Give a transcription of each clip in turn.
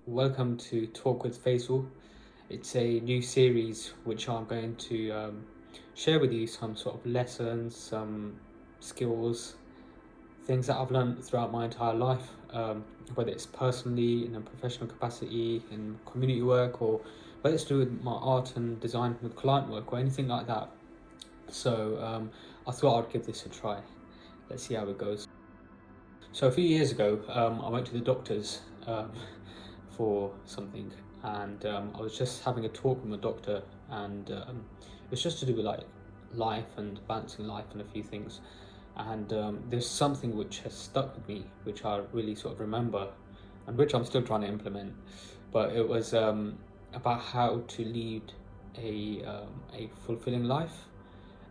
Welcome to Talk with Faisal. It's a new series which I'm going to share with you some sort of lessons, some skills, things that I've learned throughout my entire life, whether it's personally, in a professional capacity, in community work, or whether it's to do with my art and design with client work or anything like that. So I thought I'd give this a try. Let's see how it goes. So a few years ago, I went to the doctor's for something, and I was just having a talk with my doctor, and it was just to do with like life and balancing life and a few things. And there's something which has stuck with me, which I really sort of remember, and which I'm still trying to implement. But it was about how to lead a fulfilling life,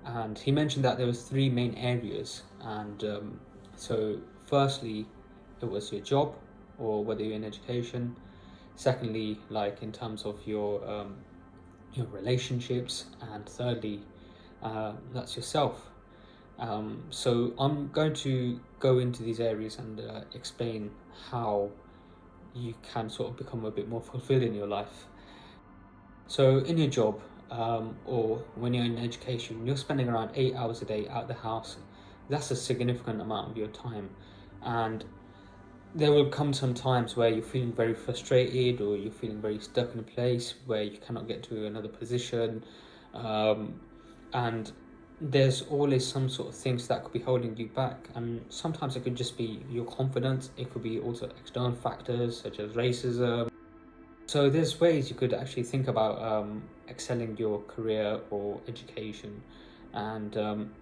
and he mentioned that there was three main areas, and so firstly it was your job, or whether you're in education. Secondly, like in terms of your relationships, and thirdly, that's yourself. So I'm going to go into these areas and explain how you can sort of become a bit more fulfilled in your life. So in your job, or when you're in education, you're spending around 8 hours a day out the house. That's a significant amount of your time, and there will come some times where you're feeling very frustrated, or you're feeling very stuck in a place where you cannot get to another position, and there's always some sort of things that could be holding you back. And sometimes it could just be your confidence, it could be also external factors such as racism. So there's ways you could actually think about excelling your career or education, and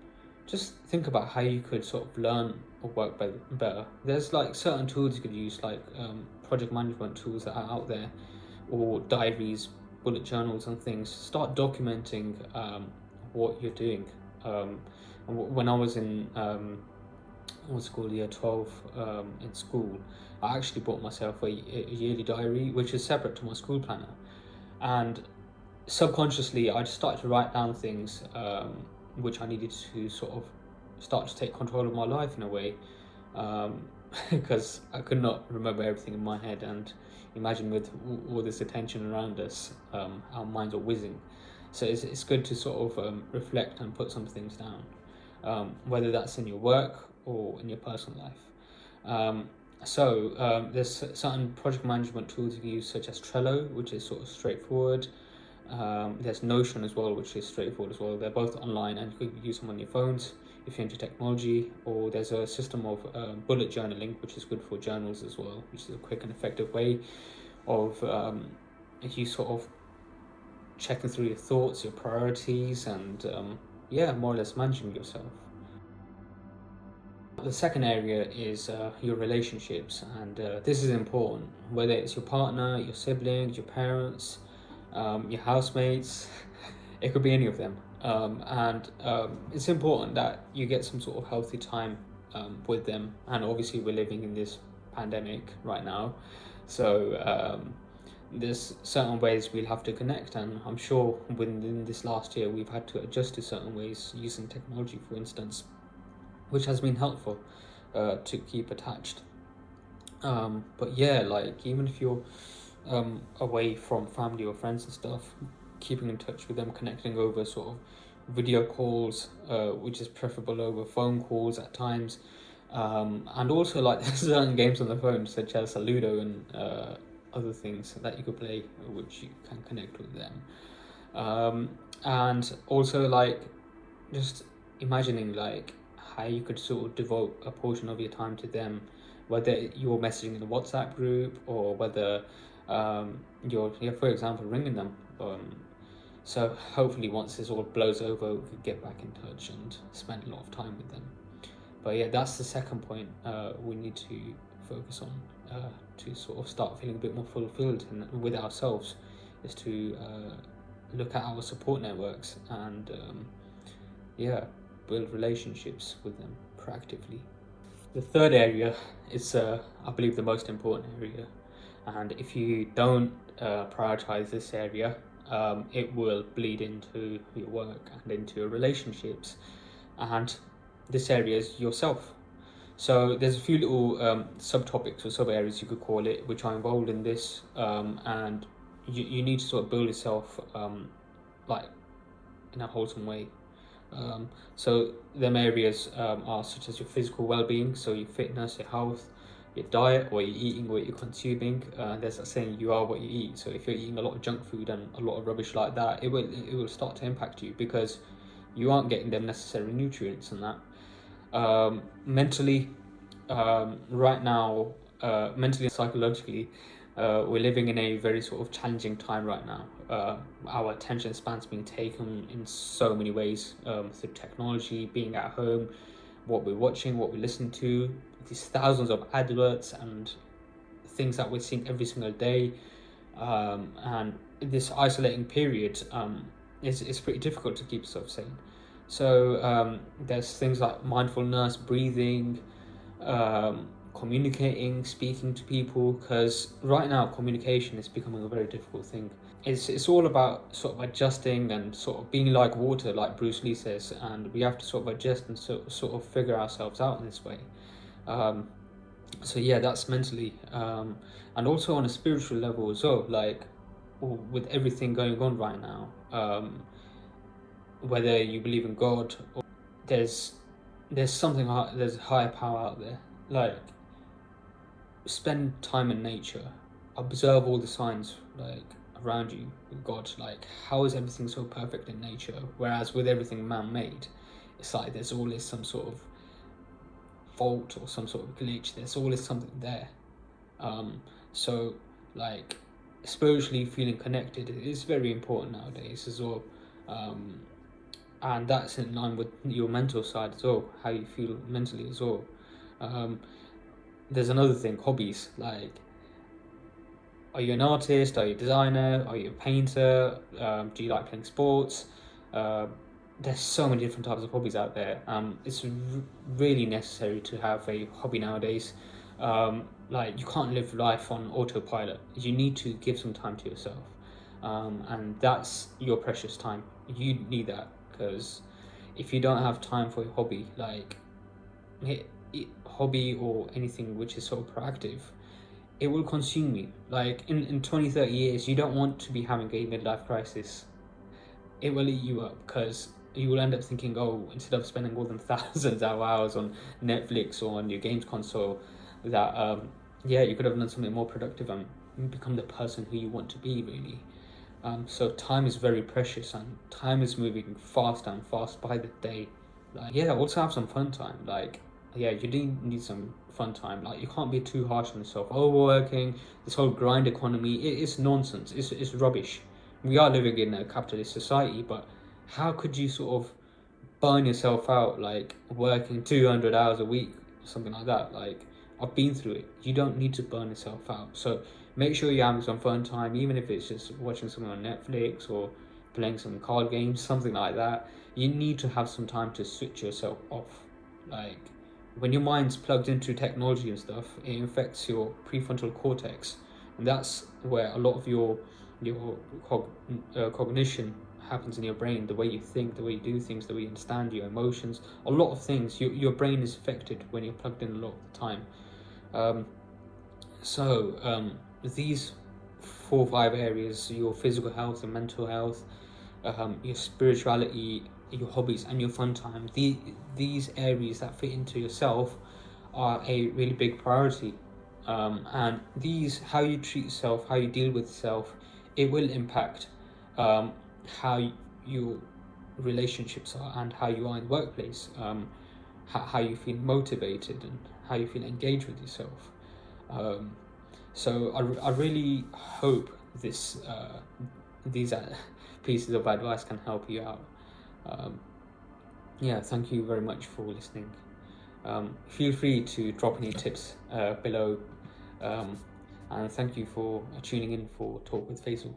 just think about how you could sort of learn or work better. There's like certain tools you could use, like project management tools that are out there, or diaries, bullet journals and things. Start documenting what you're doing. When I was in what's it called, year 12 in school, I actually bought myself a yearly diary which is separate to my school planner, and subconsciously I just started to write down things which I needed to sort of start to take control of my life in a way, because I could not remember everything in my head, and imagine with all this attention around us, our minds are whizzing. So it's good to sort of reflect and put some things down, whether that's in your work or in your personal life. There's certain project management tools you can use, such as Trello, which is sort of straightforward. There's Notion as well, which is straightforward as well. They're both online, and you can use them on your phones if you're into technology. Or there's a system of bullet journaling, which is good for journals as well, which is a quick and effective way of you sort of checking through your thoughts, your priorities, and more or less managing yourself. The second area is your relationships, and this is important, whether it's your partner, your siblings, your parents, your housemates. It could be any of them, and it's important that you get some sort of healthy time with them. And obviously we're living in this pandemic right now, so there's certain ways we'll have to connect, and I'm sure within this last year we've had to adjust to certain ways using technology, for instance, which has been helpful to keep attached. But yeah, like even if you're away from family or friends and stuff, keeping in touch with them, connecting over sort of video calls, which is preferable over phone calls at times. And also, like, there's certain games on the phone such as Ludo and other things that you could play, which you can connect with them. And also, like, just imagining like how you could sort of devote a portion of your time to them, whether you're messaging in a WhatsApp group, or whether you're, for example, ringing them. So hopefully once this all blows over, we could get back in touch and spend a lot of time with them. But yeah, that's the second point we need to focus on to sort of start feeling a bit more fulfilled with ourselves, is to look at our support networks and build relationships with them proactively. The third area is I believe the most important area, and if you don't prioritize this area, it will bleed into your work and into your relationships, and this area is yourself. So there's a few little subtopics or sub areas you could call it, which are involved in this, and you need to sort of build yourself like in a wholesome way. So them areas are such as your physical well-being, so your fitness, your health, your diet, what you're eating, what you're consuming. There's that saying, you are what you eat. So if you're eating a lot of junk food and a lot of rubbish like that, it will start to impact you because you aren't getting the necessary nutrients and that. Mentally, right now, mentally and psychologically, we're living in a very sort of challenging time right now. Our attention span's being taken in so many ways, through technology, being at home, what we're watching, what we listen to, these thousands of adverts and things that we're seeing every single day, and this isolating period, it's pretty difficult to keep yourself sane. So there's things like mindfulness, breathing, communicating, speaking to people, because right now communication is becoming a very difficult thing. It's all about sort of adjusting and sort of being like water, like Bruce Lee says, and we have to sort of adjust and sort of figure ourselves out in this way. So yeah, that's mentally, and also on a spiritual level as well. Like with everything going on right now, whether you believe in God or there's something there's a higher power out there. Like spend time in nature, observe all the signs like around you with God. Like how is everything so perfect in nature, whereas with everything man-made, it's like there's always some sort of fault or some sort of glitch. There's always something there. So like spiritually feeling connected is very important nowadays as well. And that's in line with your mental side as well, how you feel mentally as well. There's another thing, hobbies. Like, are you an artist? Are you a designer? Are you a painter? Do you like playing sports? There's so many different types of hobbies out there. It's really necessary to have a hobby nowadays. Like, you can't live life on autopilot. You need to give some time to yourself. And that's your precious time. You need that, because if you don't have time for your hobby, like hobby or anything which is so proactive, it will consume you. Like in 20-30 years, you don't want to be having a midlife crisis. It will eat you up, because you will end up thinking, oh, instead of spending more than thousands of hours on Netflix or on your games console, that yeah, you could have done something more productive and become the person who you want to be, really. So time is very precious, and time is moving fast and fast by the day. Like, yeah, also have some fun time. Like, yeah, you do need some fun time. Like, you can't be too harsh on yourself. Overworking, this whole grind economy, it's nonsense. It's rubbish. We are living in a capitalist society, but how could you sort of burn yourself out, like working 200 hours a week, something like that? Like, I've been through it. You don't need to burn yourself out. So make sure you're having some fun time, even if it's just watching something on Netflix or playing some card games, something like that. You need to have some time to switch yourself off. Like, when your mind's plugged into technology and stuff, it affects your prefrontal cortex, and that's where a lot of your cognition happens in your brain. The way you think, the way you do things, the way you understand your emotions, a lot of things. Your brain is affected when you're plugged in a lot of the time. These 4 or 5 areas: your physical health and mental health, your spirituality, your hobbies, and your fun time. These areas that fit into yourself are a really big priority. And these, how you treat yourself, how you deal with yourself, it will impact how your relationships are and how you are in the workplace, how you feel motivated and how you feel engaged with yourself. So I really hope these pieces of advice can help you out. Yeah, thank you very much for listening. Feel free to drop any tips below, and thank you for tuning in for Talk with Faisal.